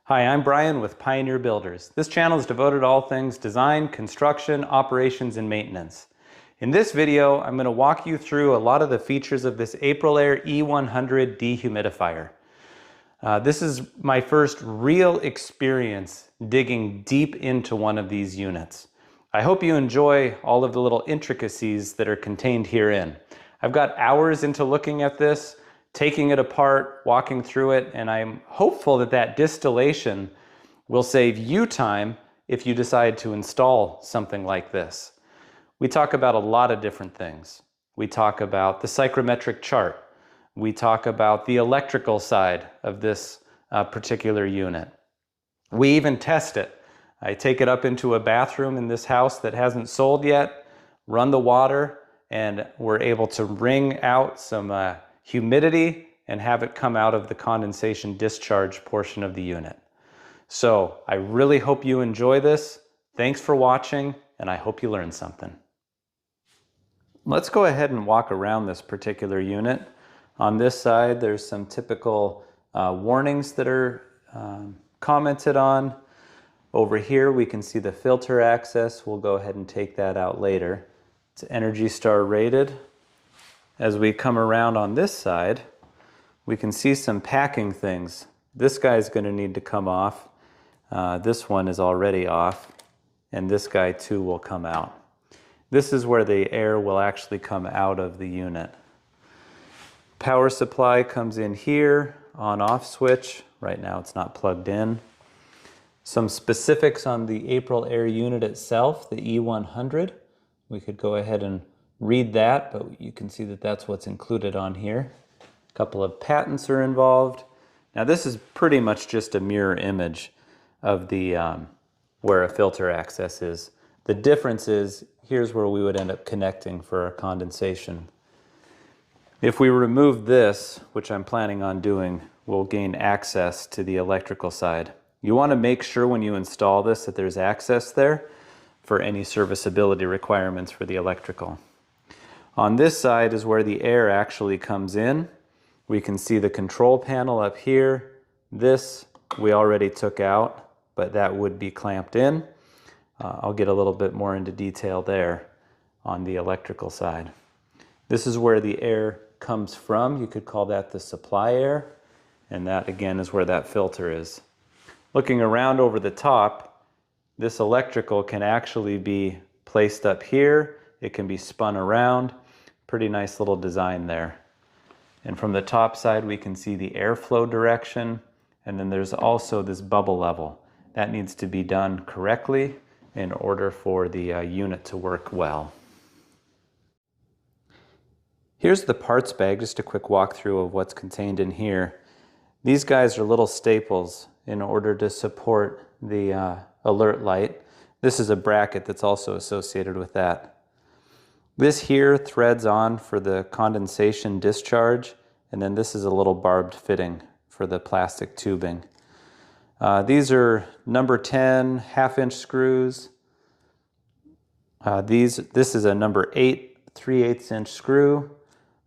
Hi, I'm Brian with Pioneer Builders. This channel is devoted to all things design, construction, operations, and maintenance. In this video, I'm going to walk you through a lot of the features of this Aprilaire E100 dehumidifier. This is my first real experience digging deep into one of these units. I hope you enjoy all of the little intricacies that are contained herein. I've got hours into looking at this, taking it apart, walking through it, and I'm hopeful that that distillation will save you time if you decide to install something like this. We talk about a lot of different things. We talk about the psychrometric chart. We talk about the electrical side of this particular unit. We even test it. I take it up into a bathroom in this house that hasn't sold yet, run the water, and we're able to wring out some humidity and have it come out of the condensation discharge portion of the unit. So I really hope you enjoy this. Thanks for watching, and I hope you learned something. Let's go ahead and walk around this particular unit. On this side, there's some typical warnings that are commented on. Over here, we can see the filter access. We'll go ahead and take that out later. It's Energy Star rated. As we come around on this side, we can see some packing things. This guy's going to need to come off. This one is already off, and this guy too will come out. This is where the air will actually come out of the unit. Power supply comes in here, on-off switch. Right now it's not plugged in. Some specifics on the Aprilaire unit itself, the E100. We could go ahead and read that, but you can see that that's what's included on here. A couple of patents are involved. Now this is pretty much just a mirror image of the where a filter access is. The difference is here's where we would end up connecting for our condensation. If we remove this, which I'm planning on doing, we'll gain access to the electrical side. You want to make sure when you install this that there's access there for any serviceability requirements for the electrical. On this side is where the air actually comes in. We can see the control panel up here. This we already took out, but that would be clamped in. I'll get a little bit more into detail there on the electrical side. This is where the air comes from. You could call that the supply air, and that again is where that filter is. Looking around over the top, this electrical can actually be placed up here. It can be spun around. Pretty nice little design there. And from the top side, we can see the airflow direction. And then there's also this bubble level. That needs to be done correctly in order for the unit to work well. Here's the parts bag, just a quick walkthrough of what's contained in here. These guys are little staples in order to support the alert light. This is a bracket that's also associated with that. This here threads on for the condensation discharge, and then this is a little barbed fitting for the plastic tubing. These are number 10 half-inch screws. This is a number 8 3/8" screw,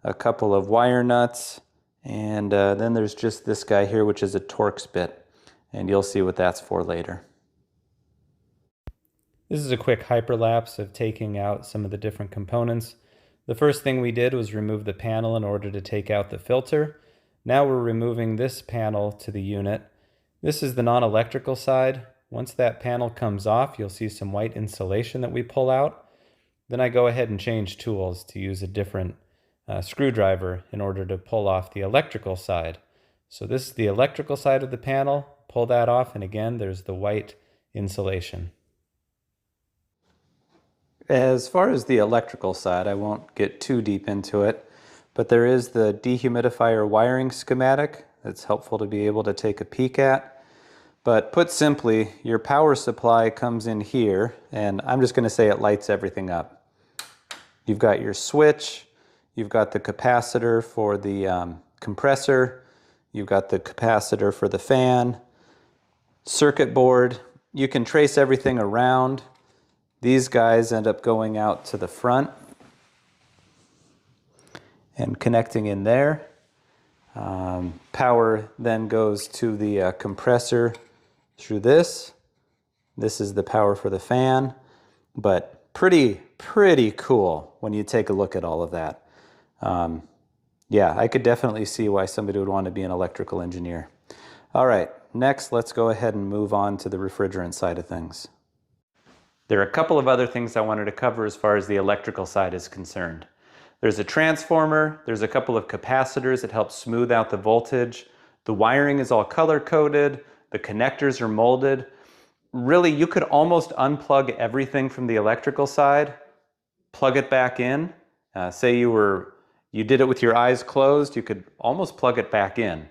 a couple of wire nuts, and then there's just this guy here, which is a Torx bit, and you'll see what that's for later. This is a quick hyperlapse of taking out some of the different components. The first thing we did was remove the panel in order to take out the filter. Now we're removing this panel to the unit. This is the non-electrical side. Once that panel comes off, you'll see some white insulation that we pull out. Then I go ahead and change tools to use a different screwdriver in order to pull off the electrical side. So this is the electrical side of the panel. Pull that off, and again, there's the white insulation. As far as the electrical side, I won't get too deep into it, but there is the dehumidifier wiring schematic that's helpful to be able to take a peek at. But put simply, your power supply comes in here, and I'm just going to say it lights everything up. You've got your switch, you've got the capacitor for the compressor, you've got the capacitor for the fan, circuit board. You can trace everything around. These guys end up going out to the front and connecting in there. Power then goes to the compressor through this. This is the power for the fan, but pretty cool when you take a look at all of that. Yeah, I could definitely see why somebody would want to be an electrical engineer. All right, next let's go ahead and move on to the refrigerant side of things. There are a couple of other things I wanted to cover as far as the electrical side is concerned. There's a transformer, there's a couple of capacitors that help smooth out the voltage. The wiring is all color-coded, the connectors are molded. Really, you could almost unplug everything from the electrical side, plug it back in. Say you did it with your eyes closed, you could almost plug it back in.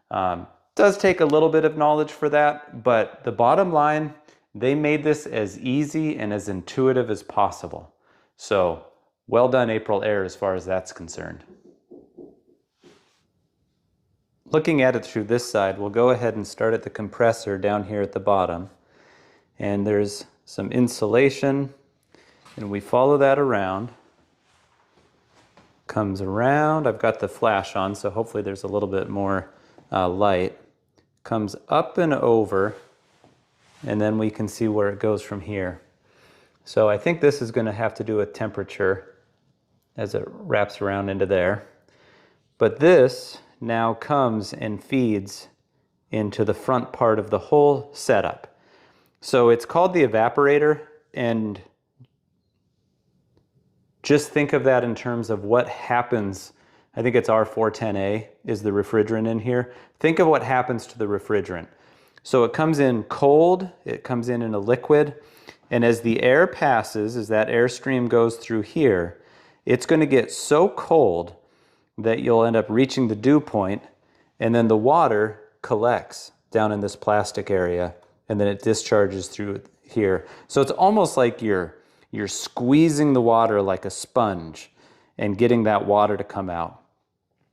Does take a little bit of knowledge for that, but the bottom line, they made this as easy and as intuitive as possible. So, well done Aprilaire as far as that's concerned. Looking at it through this side, we'll go ahead and start at the compressor down here at the bottom. And there's some insulation, and we follow that around. Comes around, I've got the flash on, so hopefully there's a little bit more light. Comes up and over, and then we can see where it goes from here. So I think this is going to have to do with temperature as it wraps around into there. But this now comes and feeds into the front part of the whole setup. So it's called the evaporator, and just think of that in terms of what happens. I think it's R410A is the refrigerant in here. Think of what happens to the refrigerant. So it comes in cold, it comes in a liquid, and as the air passes, as that airstream goes through here, it's going to get so cold that you'll end up reaching the dew point, and then the water collects down in this plastic area, and then it discharges through here. So it's almost like you're squeezing the water like a sponge and getting that water to come out.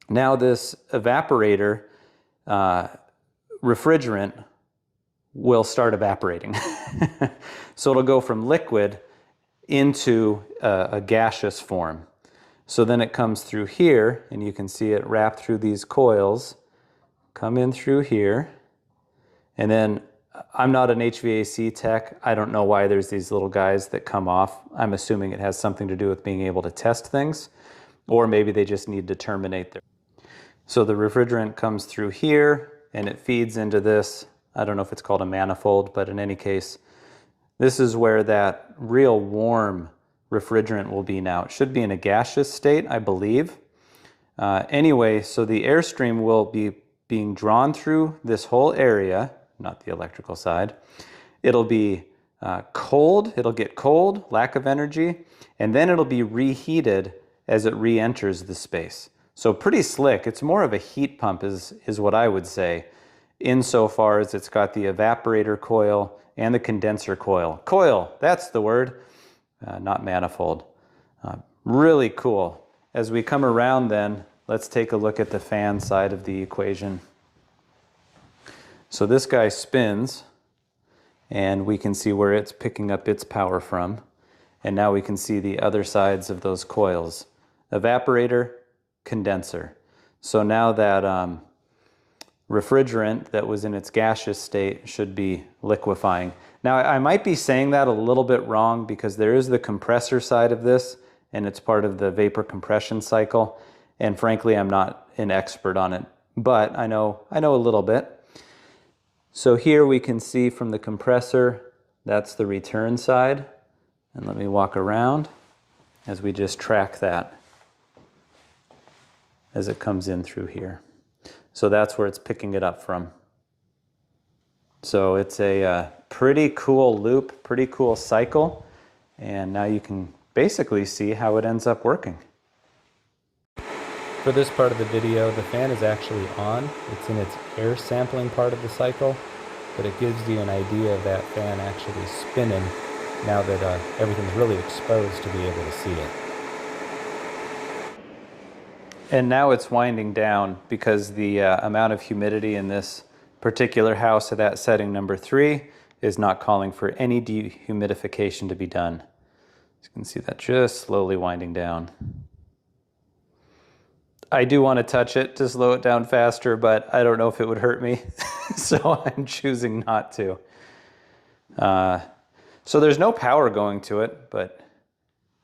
Now this evaporator refrigerant will start evaporating. So it'll go from liquid into a gaseous form. So then it comes through here, and you can see it wrapped through these coils, come in through here, and then I'm not an HVAC tech. I don't know why there's these little guys that come off. I'm assuming it has something to do with being able to test things, or maybe they just need to terminate there. So the refrigerant comes through here, and it feeds into this. I don't know if it's called a manifold, but in any case, this is where that real warm refrigerant will be now. It should be in a gaseous state, I believe. Anyway, so the airstream will be being drawn through this whole area, not the electrical side. It'll be cold, it'll get cold, lack of energy, and then it'll be reheated as it re-enters the space. So pretty slick. It's more of a heat pump is what I would say, insofar as it's got the evaporator coil and the condenser coil. Coil, that's the word, not manifold. Really cool. As we come around then, let's take a look at the fan side of the equation. So this guy spins, and we can see where it's picking up its power from. And now we can see the other sides of those coils. Evaporator, condenser. So now that refrigerant that was in its gaseous state should be liquefying. Now I might be saying that a little bit wrong because there is the compressor side of this, and it's part of the vapor compression cycle. And frankly, I'm not an expert on it, but I know a little bit. So here we can see from the compressor, that's the return side. And let me walk around as we just track that as it comes in through here. So that's where it's picking it up from. So it's a pretty cool loop, pretty cool cycle. And now you can basically see how it ends up working. For this part of the video, the fan is actually on. It's in its air sampling part of the cycle, but it gives you an idea of that fan actually spinning now that everything's really exposed to be able to see it. And now it's winding down because the amount of humidity in this particular house at that setting number 3 is not calling for any dehumidification to be done. You can see that just slowly winding down. I do want to touch it to slow it down faster, but I don't know if it would hurt me, so I'm choosing not to. So there's no power going to it, but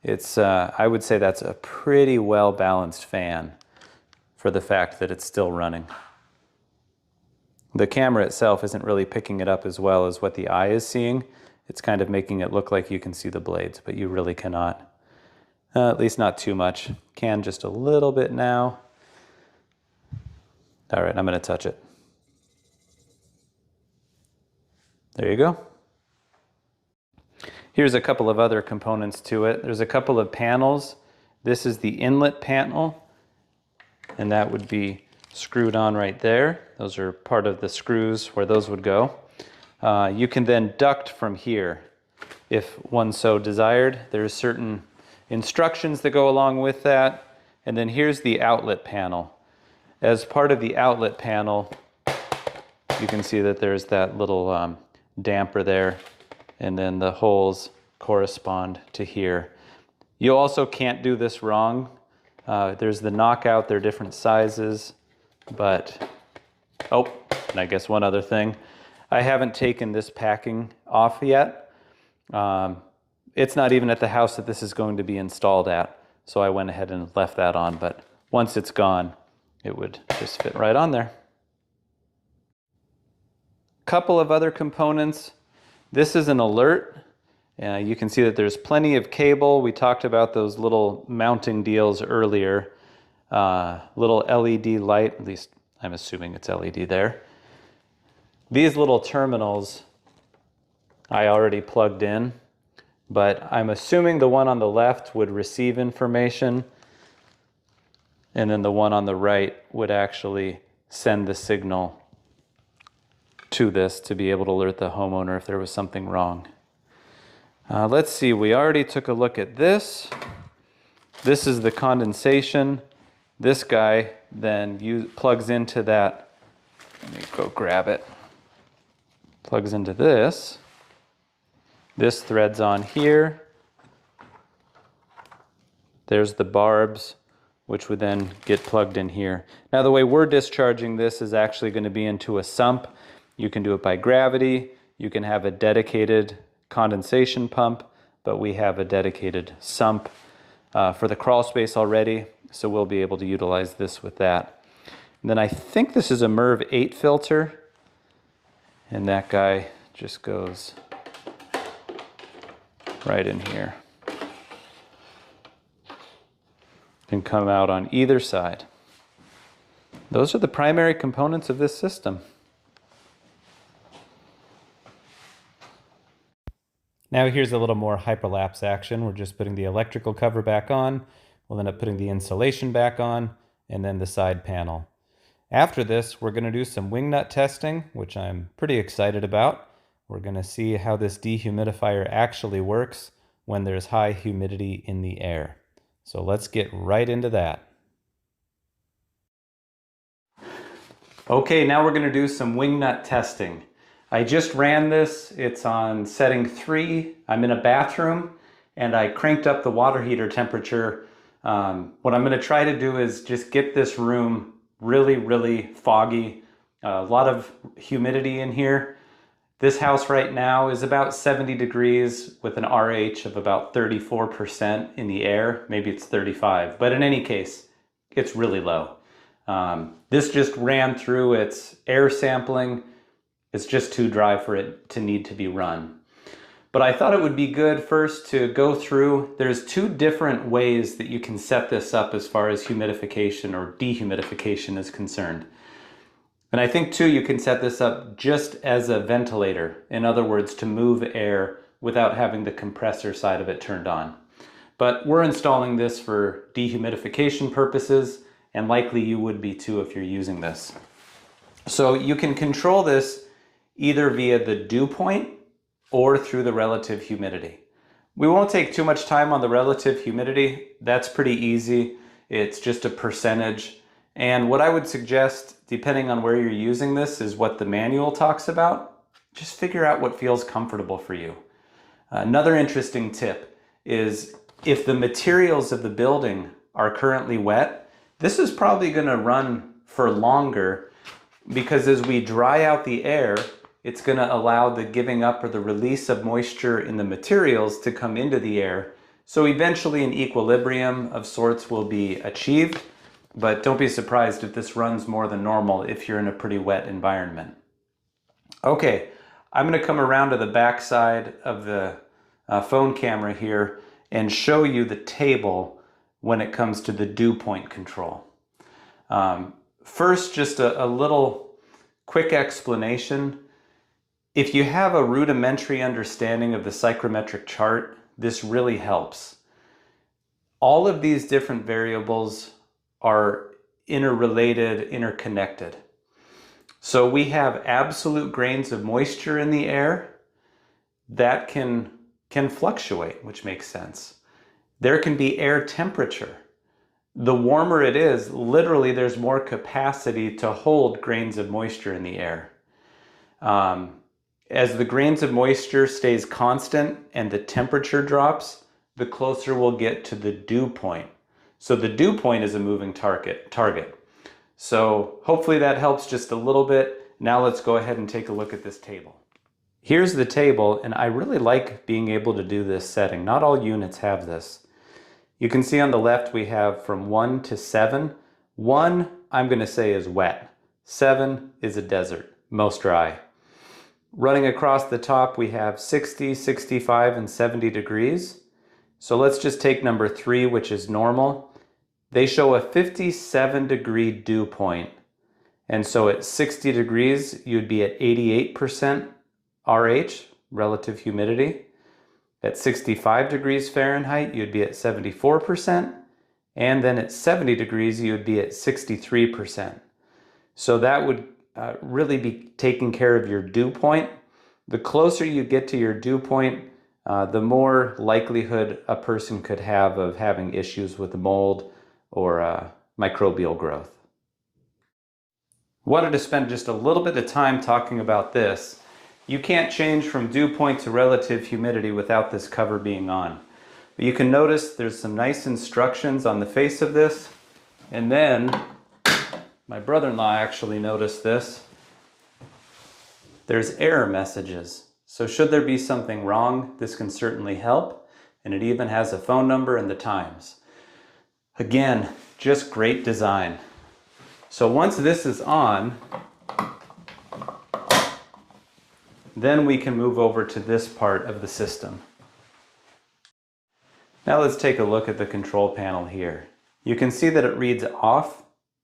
it's, I would say that's a pretty well-balanced fan for the fact that it's still running. The camera itself isn't really picking it up as well as what the eye is seeing. It's kind of making it look like you can see the blades, but you really cannot. At least not too much. Can just a little bit now. All right, I'm going to touch it. There you go. Here's a couple of other components to it. There's a couple of panels. This is the inlet panel, and that would be screwed on right there. Those are part of the screws where those would go. You can then duct from here if one so desired. There's certain instructions that go along with that. And then here's the outlet panel. As part of the outlet panel, you can see that there's that little damper there, and then the holes correspond to here. You also can't do this wrong. There's the knockout, they're different sizes, but, oh, and I guess one other thing. I haven't taken this packing off yet. It's not even at the house that this is going to be installed at, so I went ahead and left that on, but once it's gone, it would just fit right on there. Couple of other components. This is an alert. You can see that there's plenty of cable. We talked about those little mounting deals earlier. Little LED light, at least I'm assuming it's LED there. These little terminals I already plugged in, but I'm assuming the one on the left would receive information, and then the one on the right would actually send the signal to this to be able to alert the homeowner if there was something wrong. Let's see, we already took a look at this. This is the condensation. This guy then plugs into that. Let me go grab it. Plugs into this. This threads on here. There's the barbs, which would then get plugged in here. Now the way we're discharging this is actually going to be into a sump. You can do it by gravity. You can have a dedicated condensation pump, but we have a dedicated sump for the crawl space already, so we'll be able to utilize this with that. And then I think this is a MERV 8 filter, and that guy just goes right in here. Can come out on either side. Those are the primary components of this system. Now here's a little more hyperlapse action. We're just putting the electrical cover back on. We'll end up putting the insulation back on, and then the side panel. After this, we're going to do some wingnut testing, which I'm pretty excited about. We're going to see how this dehumidifier actually works when there's high humidity in the air. So let's get right into that. Okay, now we're going to do some wingnut testing. I just ran this. It's on setting 3. I'm in a bathroom, and I cranked up the water heater temperature. What I'm going to try to do is just get this room really, really foggy. A lot of humidity in here. This house right now is about 70 degrees with an RH of about 34% in the air. Maybe it's 35, but in any case, it's really low. This just ran through its air sampling. It's just too dry for it to need to be run. But I thought it would be good first to go through. There's 2 different ways that you can set this up as far as humidification or dehumidification is concerned. And I think too, you can set this up just as a ventilator. In other words, to move air without having the compressor side of it turned on. But we're installing this for dehumidification purposes, and likely you would be too if you're using this. So you can control this either via the dew point or through the relative humidity. We won't take too much time on the relative humidity. That's pretty easy. It's just a percentage. And what I would suggest, depending on where you're using this, is what the manual talks about. Just figure out what feels comfortable for you. Another interesting tip is if the materials of the building are currently wet, This is probably going to run for longer because as we dry out the air, it's going to allow the giving up or the release of moisture in the materials to come into the air. So eventually an equilibrium of sorts will be achieved, but don't be surprised if this runs more than normal if you're in a pretty wet environment. Okay, I'm going to come around to the back side of the phone camera here and show you the table when it comes to the dew point control. First, just a little quick explanation. If you have a rudimentary understanding of the psychrometric chart, this really helps. All of these different variables are interrelated, interconnected. So we have absolute grains of moisture in the air that can fluctuate, which makes sense. There can be air temperature. The warmer it is, literally there's more capacity to hold grains of moisture in the air. As the grains of moisture stays constant and the temperature drops, the closer we'll get to the dew point. So the dew point is a moving target. So hopefully that helps just a little bit. Now let's go ahead and take a look at this table. Here's the table, and I really like being able to do this setting. Not all units have this. You can see on the left we have from 1 to 7. 1, I'm going to say, is wet. 7 is a desert, most dry. Running across the top we have 60, 65, and 70 degrees. So let's just take number 3, which is normal. They show a 57 degree dew point. And so at 60 degrees, you'd be at 88% RH, relative humidity. At 65 degrees Fahrenheit, you'd be at 74%. And then at 70 degrees, you'd be at 63%. So that would really be taking care of your dew point. The closer you get to your dew point, the more likelihood a person could have of having issues with mold or microbial growth. Wanted to spend just a little bit of time talking about this. You can't change from dew point to relative humidity without this cover being on. But you can notice there's some nice instructions on the face of this. And then, my brother-in-law actually noticed this. There's error messages. So should there be something wrong, this can certainly help. And it even has a phone number and the times. Again, just great design. So once this is on, then we can move over to this part of the system. Now let's take a look at the control panel here. You can see that it reads off.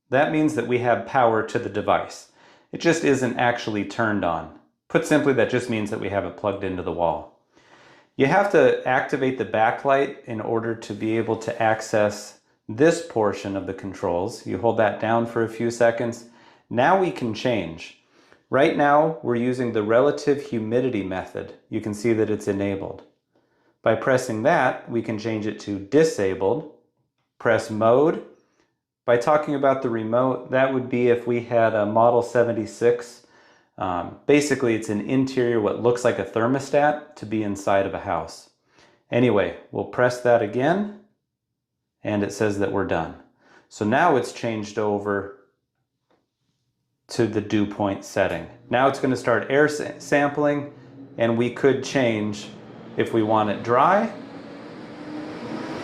That means that we have power to the device. It just isn't actually turned on. Put simply, that just means that we have it plugged into the wall. You have to activate the backlight in order to be able to access this portion of the controls. You hold that down for a few seconds. Now we can change. Right now, we're using the relative humidity method. You can see that it's enabled. By pressing that, we can change it to disabled. Press mode. By talking about the remote, that would be if we had a Model 76. Basically, it's an interior, what looks like a thermostat, to be inside of a house. Anyway, we'll press that again, and it says that we're done. So now it's changed over to the dew point setting. Now it's going to start air sampling, and we could change if we want it dry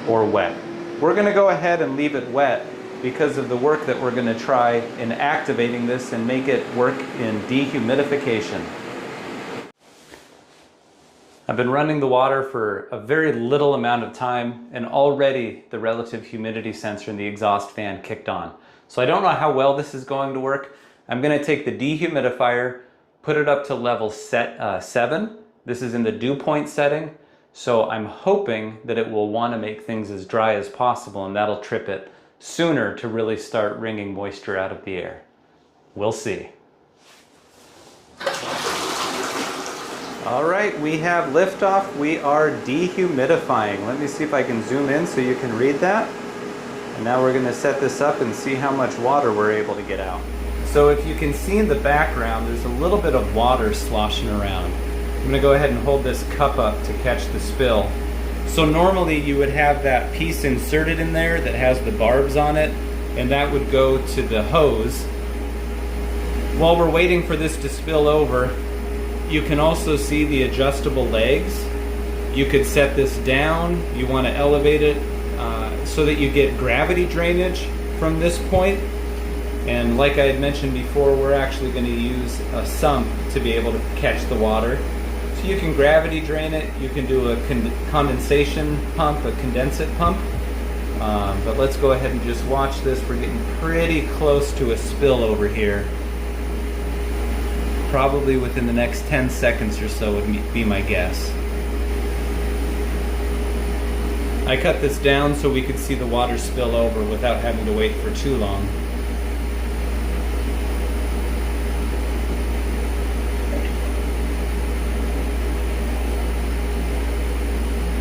or wet. We're going to go ahead and leave it wet because of the work that we're going to try in activating this and make it work in dehumidification. I've been running the water for a very little amount of time, and already the relative humidity sensor in the exhaust fan kicked on. So I don't know how well this is going to work. I'm going to take the dehumidifier, put it up to level 7. This is in the dew point setting. So I'm hoping that it will want to make things as dry as possible, and that'll trip it sooner to really start wringing moisture out of the air. We'll see. All right, we have liftoff. We are dehumidifying. Let me see if I can zoom in so you can read that. And now we're going to set this up and see how much water we're able to get out. So if you can see in the background, there's a little bit of water sloshing around. I'm going to go ahead and hold this cup up to catch the spill. So normally you would have that piece inserted in there that has the barbs on it. and that would go to the hose. While we're waiting for this to spill over, you can also see the adjustable legs. You could set this down. You want to elevate it so that you get gravity drainage from this point. And like I had mentioned before, we're actually going to use a sump to be able to catch the water. So you can gravity drain it. You can do a condensation pump, a condensate pump. But let's go ahead and just watch this. We're getting pretty close to a spill over here. Probably within the next 10 seconds or so would be my guess. I cut this down so we could see the water spill over without having to wait for too long.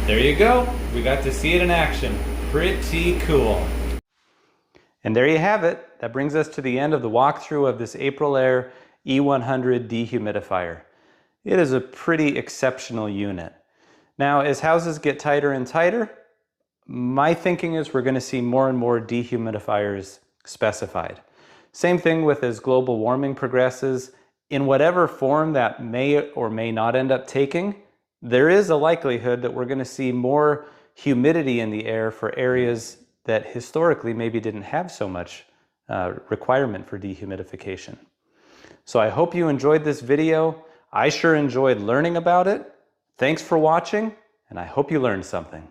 There you go. We got to see it in action. Pretty cool. And there you have it. That brings us to the end of the walkthrough of this Aprilaire E100 dehumidifier. It is a pretty exceptional unit. Now, as houses get tighter and tighter, my thinking is we're going to see more and more dehumidifiers specified. Same thing with as global warming progresses. In whatever form that may or may not end up taking, there is a likelihood that we're going to see more humidity in the air for areas that historically maybe didn't have so much requirement for dehumidification. So I hope you enjoyed this video. I sure enjoyed learning about it. Thanks for watching, and I hope you learned something.